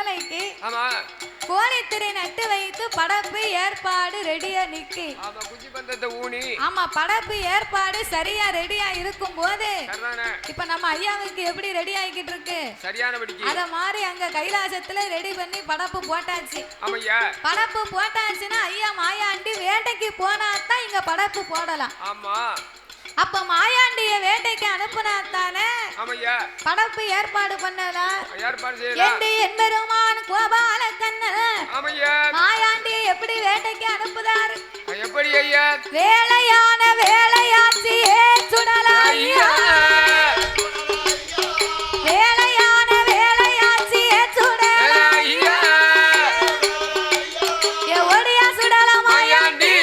முதலைக்கு கோழித்திரை நட்டு வைத்து படப்பு ஏற்பாடு ரெடியா நிக்கி. ஆமா, படப்பு ஏற்பாடு சரியா ரெடியா இருக்கும் போது இப்ப நம்ம ஐயாவுக்கு எப்படி ரெடி ஆகிக்கிட்டு இருக்கு அத மாதிரி அங்க கைலாசத்துல ரெடி பண்ணி படப்பு போட்டாச்சு. படப்பு போட்டாச்சுன்னா ஐயா மாயாண்டி வேட்டைக்கு போனாதான் இங்க படப்பு போடலாம். அப்ப மாயாண்டிய வேட்டைக்கு அனுப்புனாத்தானே படப்பு ஏற்பாடு பண்ணலாம். என் பெருமான் கோபால கண்ணன் மாயாண்டிய எப்படி வேட்டைக்கு அனுப்புதாரு? எப்படி ஐயா? வேலையான வேலையாச்சி சுடலாம் ஐயா. வேலையான வேலையாச்சி சுடலாம் ஐயா. ஒடியா சுடலாம் மாயாண்டி.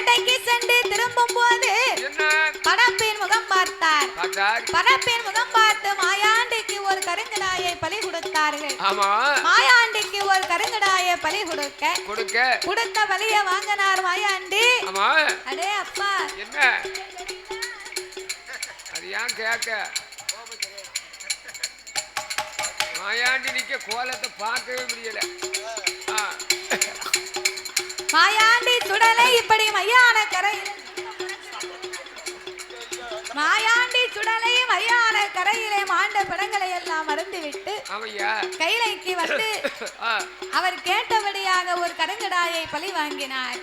வேட்டைக்கு சென்று திரும்பும் போது படப்பின் முகம் பார்த்தார். படப்பின் முகம் பார்த்து மாயாண்டிக்கு ஒரு கருங்கடாயை பலி கொடுத்தார்கள். மாயாண்டிக்கு ஒரு கருங்கடாயை பலி கொடுத்த பலிய வாங்கினார் மாயாண்டி. அடே அப்பா என்ன அது ஏன் கேட்க மாயாண்டி நிக்க கோலத்தை பார்க்கவே முடியல. மாயாண்டி சுடலை இப்படி மையான கரையில் கரையிலே மாண்ட படங்களை எல்லாம் மறந்துவிட்டு கைலைக்கு வந்து அவர் கேட்டபடியாக ஒரு கருங்கடாயை பலி வாங்கினார்.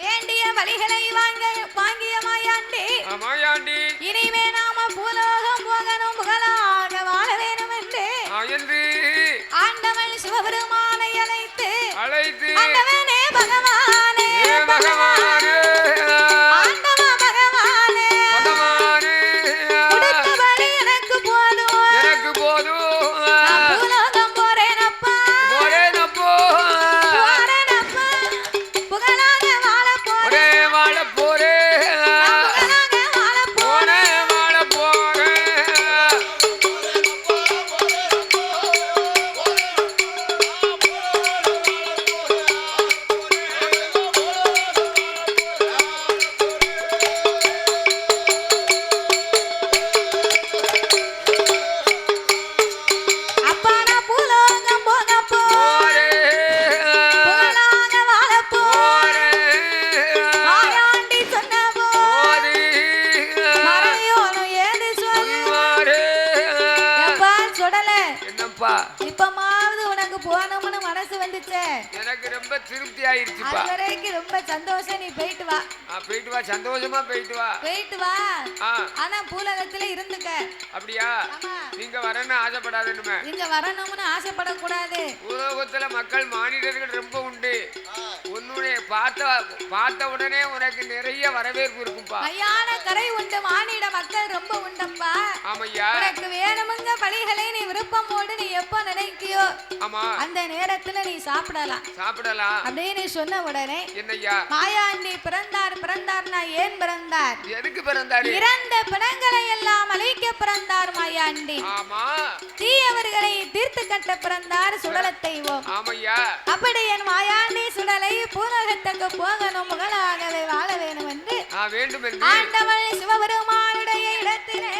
வேண்டிய பலிகளை வாங்கிய மாயாண்டி இனிமே நாம பூலோகம் போகணும் புகழாக வாழ வேணும் என்று ஆண்டவன் சிவபெருமானை அழைத்து ஆண்டவனே பகவானே ஆண்டவா பகவானே கொடுத்த பலி எனக்கு போதும் பூலோகம் போறேனப்பா புகழாக வாழ போறேன். இப்பமாவது உனக்கு போனோம்னு மனசு வந்துச்சே எனக்கு ரொம்ப திருப்தி ஆயிருச்சுப்பா. அதுவரைக்கும் ரொம்ப சந்தோஷம். நீ போயிட்டு வா சந்தோஷமா போயிட்டு வா. ஆனா பூலகத்துல இருந்துக்க. அப்படியா? நீங்க வரணும்னு ஆசைப்படாதேனுமே. நீங்க வரணும்னு ஆசைப்படக்கூடாது. பூலோகத்துல மக்கள் மானிடர்கள் ரொம்ப உண்டு. உன்னுடைய பார்த்த உடனே உனக்கு நிறைய வரவேற்பு இருக்கும்பா. மையான கரை உண்டு மானிட மக்கள் ரொம்ப உண்டப்பா. ஆமையா. உனக்கு வேணுமுங்க பலிகளை நீ விருப்பமோடு நீ எப்ப நினைக்கியோ அந்த நேரத்துல நீ சாப்பிடலாம் அப்படின்னு சொன்ன உடனே என்னையா மாயாண்டி பிறந்தார்னா ஏன் பிறந்தார்? எதுக்கு பிறந்தார்? இறந்த பிணங்களை எல்லாம் அழிக்க பிறந்தார் மாயாண்டி. தீயவர்களை தீர்த்து கட்ட பிறந்தார் சுடலத்தை. அப்படி என் மாயாண்டி சுடலை பூலகத்துக்கு போகணும் புகழாகவே வாழ வேணும் என்று ஆண்டவன் சிவபெருமானுடைய இடத்திலே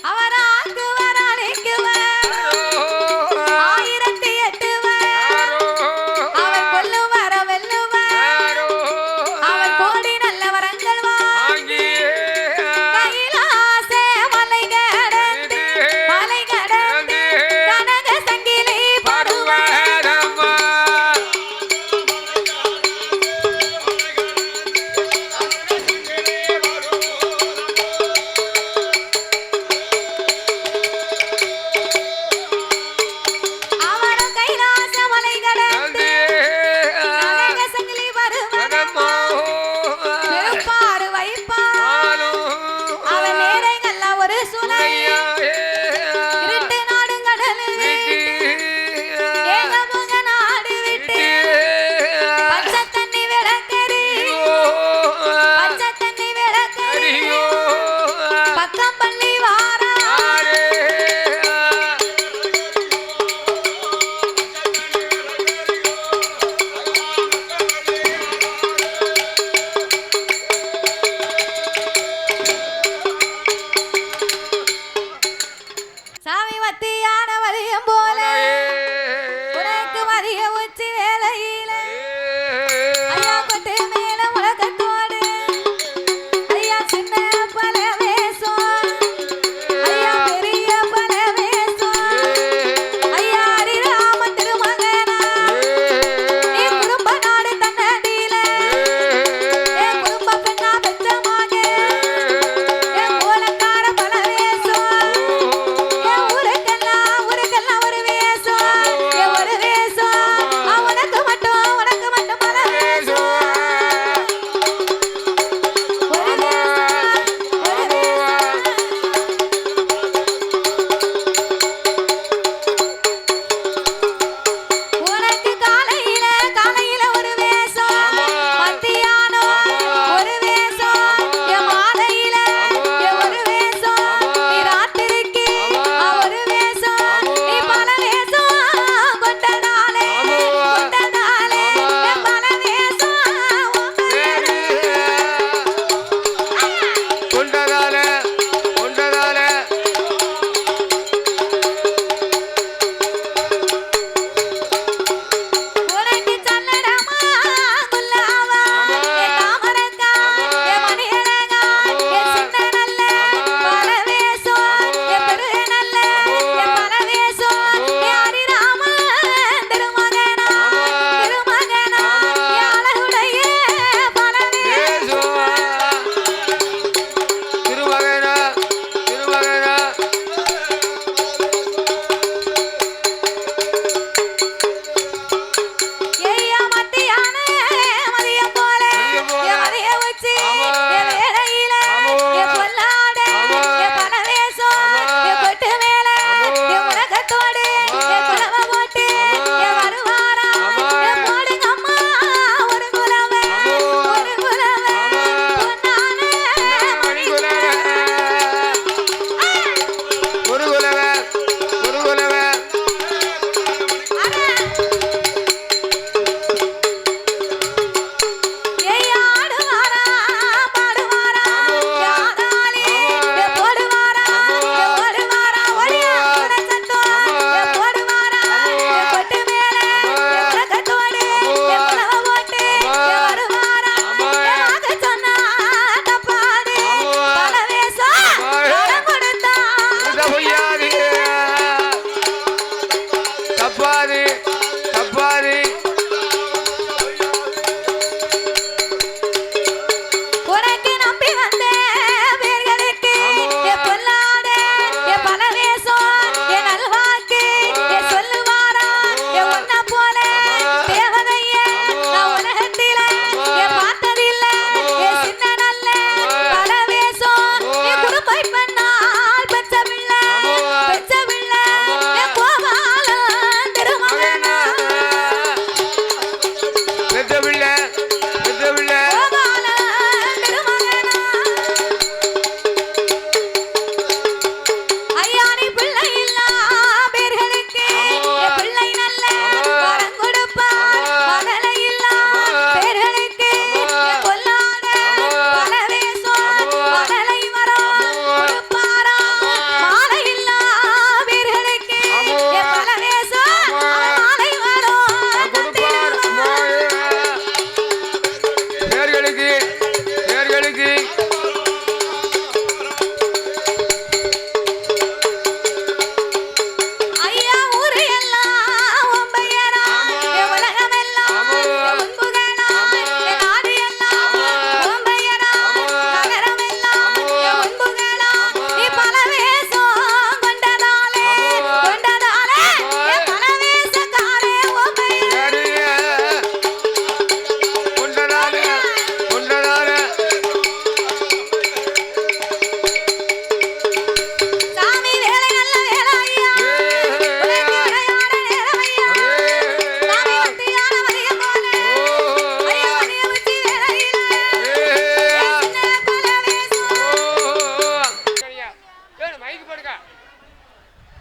அவர் ஆக்குவர் அழைக்குவர் 1008 அவர் கொல்லுவர் வெல்லுவர் அவர் கோடி நல்ல வரங்கள் வாங்கி கைலாசே மலை கடந்து கனக சங்கிலி பாடுவார்.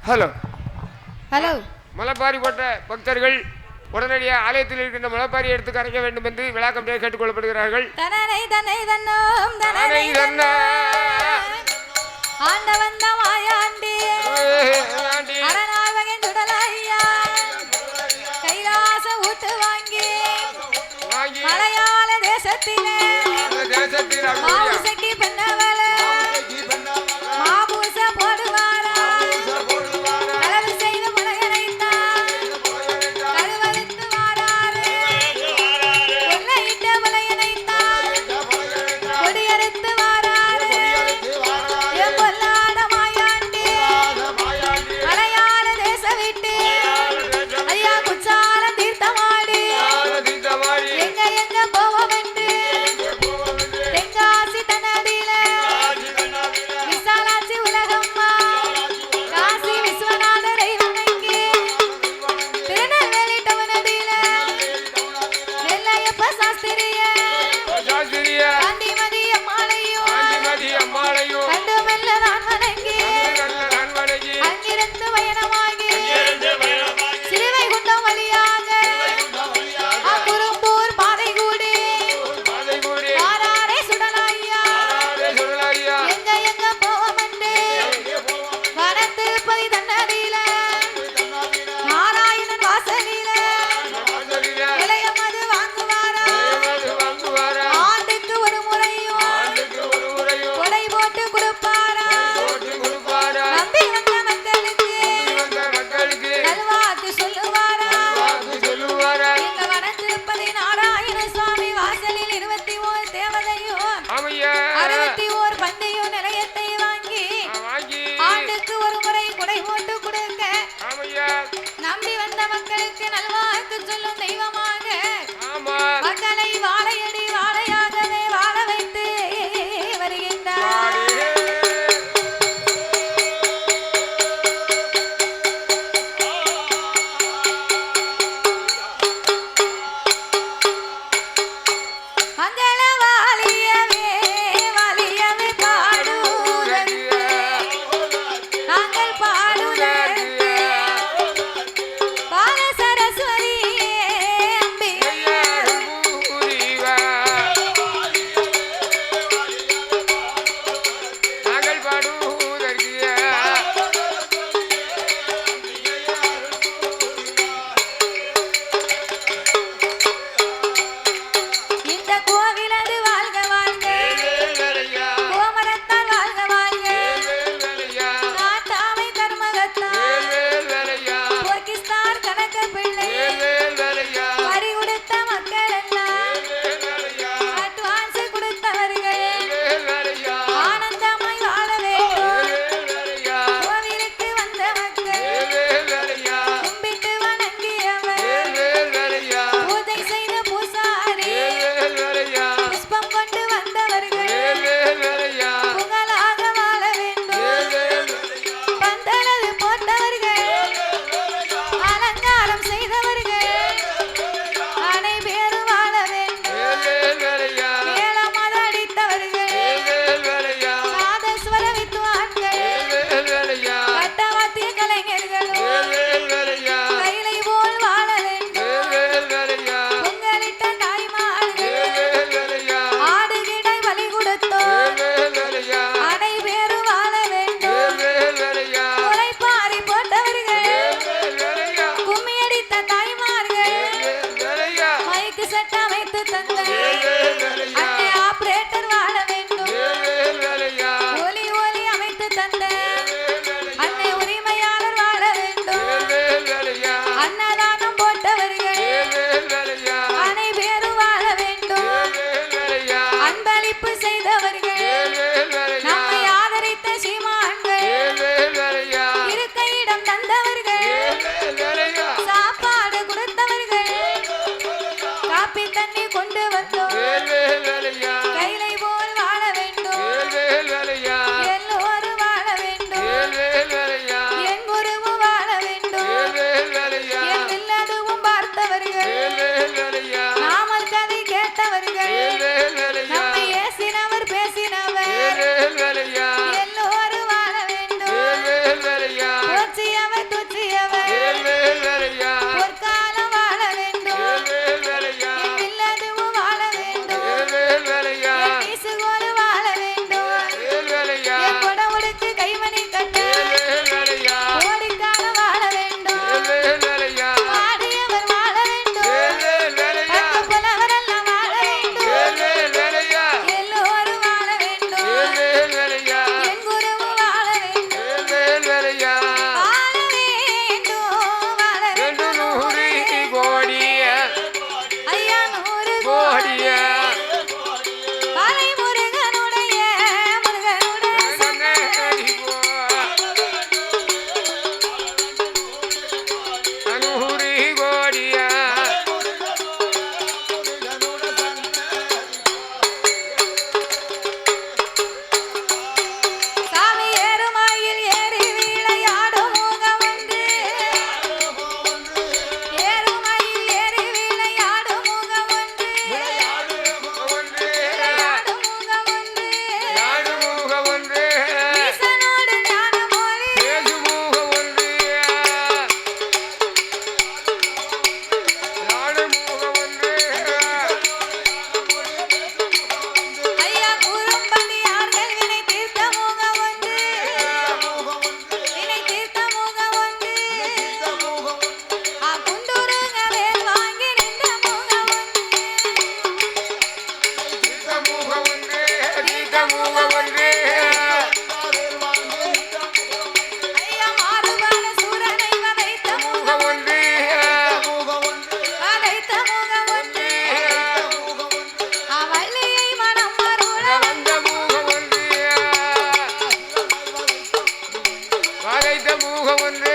Hello hello. முளைப்பாரி போட்ட பக்தர்கள் உடனடியாக ஆலயத்தில் இருக்கின்ற முளைப்பாரி எடுத்து கரைக்க வேண்டும் என்று விழா கமிட்டியார் கேட்டுக்கொள்ளப்படுகிறார்கள். தனனை தன்னை தன்னோம் தனனை தன்ன ஆண்டவன் மாயாண்டி அரணாவகன் சுடலையா கைலாச ஊட்டு வாங்கி மலையாள தேசத்திலே மாவுசைக்கு பெண்ணவள மாபூச போடுவாரா கலவு செய்த முளையனைத்தான் கருவறுத்து வாராரு கொள்ளையிட்ட முளையனைத்தான் கொடியறுத்து வாராரு என் பொல்லாத மாயாண்டி மலையாள தேச விட்டு ஐயா குச்சாலம் தீர்த்தமாடி எங்க எங்க போவோம் என்று தென்காசி தன்னதில விசாலாட்சி உலகம்மா காசி விஸ்வநாதரை வணங்கி திருநெல்வேலி டவுனதில நெல்லையப்ப சாஸ்திரிய காந்திமதி அம்மாளையும் கண்டு மெல்லதான் வணங்கி அங்கிருந்து பயணமாகி சிறுவைகுண்டம் வழியாக குறும்பூர் பாதை கூடி வாராரை சுடலாய்யா எங்க எங்க போவோம் என்று வனத்திருப்பதி தன்னதில நாராயணன் வாசலில இளையமது வாங்குவாரா ஆண்டுக்கு ஒரு முறையும் கொடை போட்டு கொடுப்பாரா நம்பி வந்த மக்களுக்கு நல்வாக்கு சொல்லுவாரா எங்க வனத்திருப்பதி நாராயண சுவாமி வாசலில் 21 தேவதையும் 61 பந்தையும் நிலையத்தை வாங்கி ஆண்டுக்கு ஒரு முறை குடை போட்டு கொடுக்க நம்பி வந்த மக்களுக்கு நல்வாக்கு சொல்லும் தெய்வமாக மக்களை வாழையடி வாழையாகவே வாழ வைத்து வருகின்றார். மங்கள வாலியவே வாலியவே பாடுவதற்கு நாங்கள் பாடுவதற்கு பால சரஸ்வதியே அம்பிகையே வைத்த மூகம் ஒன்று